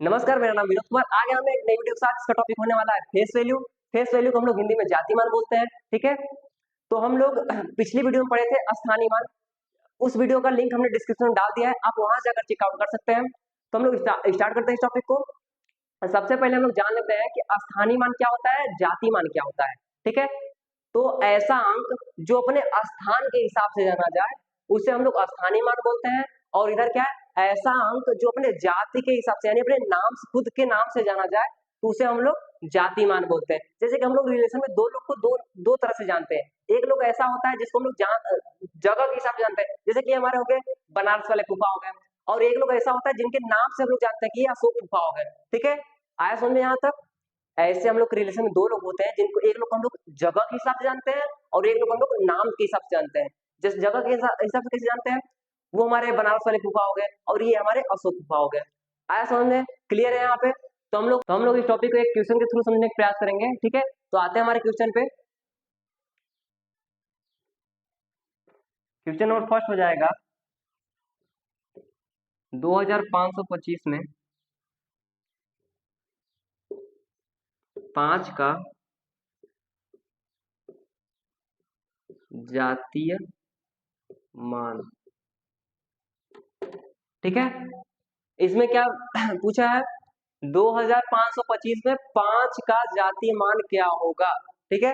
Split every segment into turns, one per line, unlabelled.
नमस्कार, मेरा नाम विनोद कुमार। आगे हम एक नई वीडियो के साथ। इसका टॉपिक होने वाला है फेस वैल्यू। फेस वैल्यू को हम लोग हिंदी में जाति मान बोलते हैं। ठीक है, तो हम लोग पिछली वीडियो में पढ़े थे स्थानीय मान। उस वीडियो का लिंक हमने डिस्क्रिप्शन में डाल दिया है, आप वहां जाकर चेकआउट कर सकते हैं। तो हम लोग स्टार्ट करते हैं इस टॉपिक को। सबसे पहले हम लोग जान लेते हैं कि स्थानीय मान क्या होता है, जाति मान क्या होता है। ठीक है, तो ऐसा अंक जो अपने स्थान के हिसाब से जाना जाए उसे हम लोग स्थानीय मान बोलते हैं। और इधर क्या है, ऐसा अंक जो अपने जाति के हिसाब से यानी अपने नाम से, खुद के नाम से जाना जाए तो उसे हम लोग जाति मान बोलते हैं। जैसे कि हम लोग रिलेशन में दो लोग को दो तरह से जानते हैं। एक लोग ऐसा होता है जिसको हम लोग जगह के हिसाब से जानते हैं, जैसे कि हमारे हो गए बनारस वाले फूफा हो गए। और एक लोग ऐसा होता है जिनके नाम से हम लोग जानते हैं कि ये अशोक फूफा हो गए। ठीक है, आया समझ में यहाँ तक। ऐसे हम लोग के रिलेशन में दो लोग होते हैं जिनको एक लोग हम लोग जगह के हिसाब से जानते हैं और एक लोग हम लोग नाम के हिसाब से जानते हैं। जिस जगह के हिसाब से कैसे जानते हैं, वो हमारे बनारस वाले फूफा हो गए और ये हमारे अशोक फूफा हो गए। आया समझ में, क्लियर है यहाँ पे। तो हम लोग इस टॉपिक को एक क्वेश्चन के थ्रू समझने का प्रयास करेंगे। ठीक है, तो आते हैं हमारे क्वेश्चन पे। क्वेश्चन नंबर फर्स्ट हो जाएगा 2525 में 5 का जातीय मान। ठीक है, इसमें क्या पूछा है, 2525 में 5 का जातीय मान क्या होगा। ठीक है,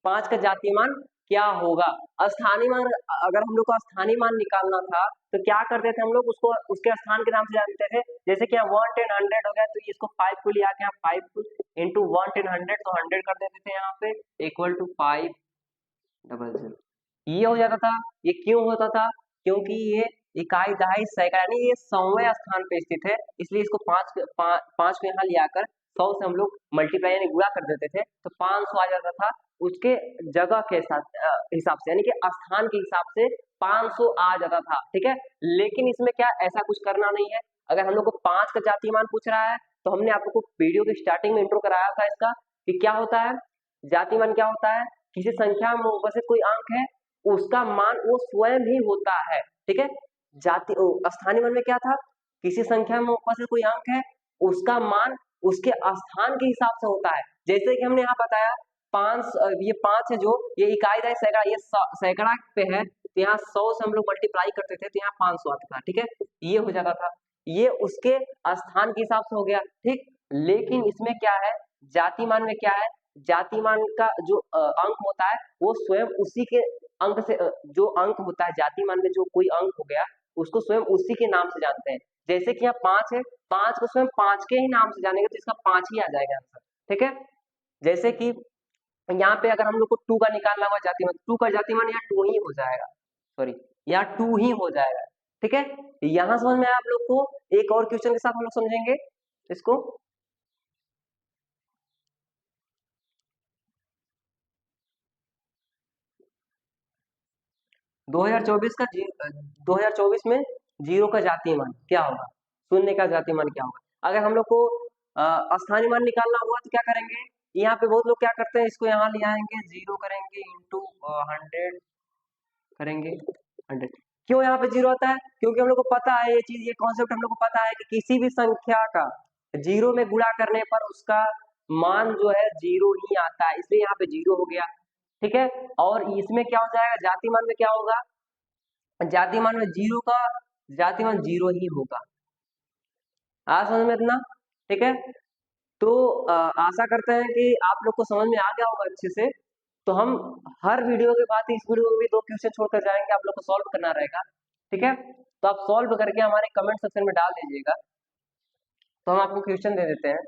5 का जातीय मान क्या होगा। स्थानीय मान, अगर हम लोग को स्थानीय मान निकालना था तो क्या करते थे हम लोग, उसको उसके स्थान के नाम से जानते थे। जैसे कि 1 10 100 हो गया तो इसको 5 को लिया गया, 5 इंटू 1 10 100 तो 100 कर देते थे यहाँ पे, इक्वल टू 500। ये हो जाता था। ये क्यों होता था, क्योंकि ये इकाई दहाई सैकड़ा यानी ये 100वें स्थान पे स्थित है, इसलिए इसको पांच को यहाँ लिया कर 100 से हम लोग मल्टीप्लाई यानी गुणा कर देते थे तो 500 आ जाता था। उसके जगह के हिसाब से यानी कि स्थान के हिसाब से 500 आ जाता था। ठीक है, लेकिन इसमें क्या ऐसा कुछ करना नहीं है। अगर हम लोग को 5 का जातीय मान पूछ रहा है तो हमने आप लोग को वीडियो के स्टार्टिंग में इंट्रो कराया था इसका कि क्या होता है जातीय मान। क्या होता है, किसी संख्या में उपस्थित कोई अंक है उसका मान वो स्वयं ही होता है। ठीक है, जाति स्थानीय मान में क्या था, किसी संख्या में उपस्थित कोई अंक है उसका मान उसके स्थान के हिसाब से होता है। जैसे कि हमने यहाँ बताया 5, ये 5 है जो ये इकाई दहाई सैकड़ा, ये सैकड़ा पे है तो यहाँ 100 से हम लोग मल्टीप्लाई करते थे तो यहाँ 500 आता था। ठीक है, ये हो जाता था, ये उसके स्थान के हिसाब से हो गया। ठीक, लेकिन इसमें क्या है, जाति मान में क्या है, जाति मान का जो अंक होता है वो स्वयं उसी के अंक से जो अंक होता है जाति मान में जो कोई अंक हो गया उसको स्वयं उसी के नाम से जानते हैं। जैसे कि यहाँ 5 है, 5 को स्वयं 5 के ही नाम से जानेंगे तो इसका 5 ही आ जाएगा आंसर। ठीक है, जैसे कि यहाँ पे अगर हम लोग को 2 का निकालना हुआ जाति मान, 2 का जाति मान यहाँ 2 ही हो जाएगा, सॉरी यहाँ 2 ही हो जाएगा। ठीक है, यहाँ समझ में आया आप लोग को। एक और क्वेश्चन के साथ हम लोग समझेंगे इसको। 2024 में 0 का जातीय मान क्या होगा, शून्य का जातीय मान क्या होगा। अगर हम लोग को स्थानीय मान निकालना हुआ तो क्या करेंगे, यहाँ पे बहुत लोग क्या करते हैं, इसको यहाँ ले आएंगे, 0 करेंगे इंटू 100 करेंगे 100। क्यों यहाँ पे 0 आता है, क्योंकि हम लोग को पता है ये चीज, ये कॉन्सेप्ट हम लोग को पता है कि किसी भी संख्या का 0 में गुणा करने पर उसका मान जो है 0 ही आता है, इसलिए यहाँ पे 0 हो गया। ठीक है, और इसमें क्या हो जाएगा, जाति मान में क्या होगा, जाति मान में 0 का जाति मान 0 ही होगा। आ समझ में इतना। ठीक है, तो आशा करते हैं कि आप लोग को समझ में आ गया होगा अच्छे से। तो हम हर वीडियो के बाद इस वीडियो में भी 2 क्वेश्चन छोड़कर जाएंगे, आप लोग को सॉल्व करना रहेगा। ठीक है, तो आप सॉल्व करके हमारे कमेंट सेक्शन में डाल दीजिएगा, तो हम आपको क्वेश्चन दे देते हैं।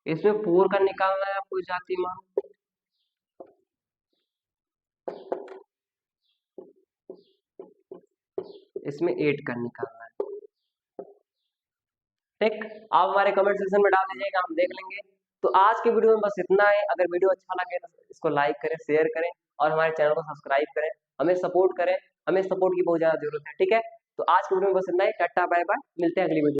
इसमें 4 का निकालना है आपको जाति मान, इसमें 8 का निकालना है। ठीक, आप हमारे कमेंट सेक्शन में डाल दीजिएगा, हम देख लेंगे। तो आज के वीडियो में बस इतना है। अगर वीडियो अच्छा लगे तो इसको लाइक करें, शेयर करें और हमारे चैनल को सब्सक्राइब करें, हमें सपोर्ट करें। हमें सपोर्ट की बहुत ज्यादा जरूरत है। ठीक है, तो आज के वीडियो में बस इतना ही। टाटा बाय बाय, मिलते हैं अगली वीडियो।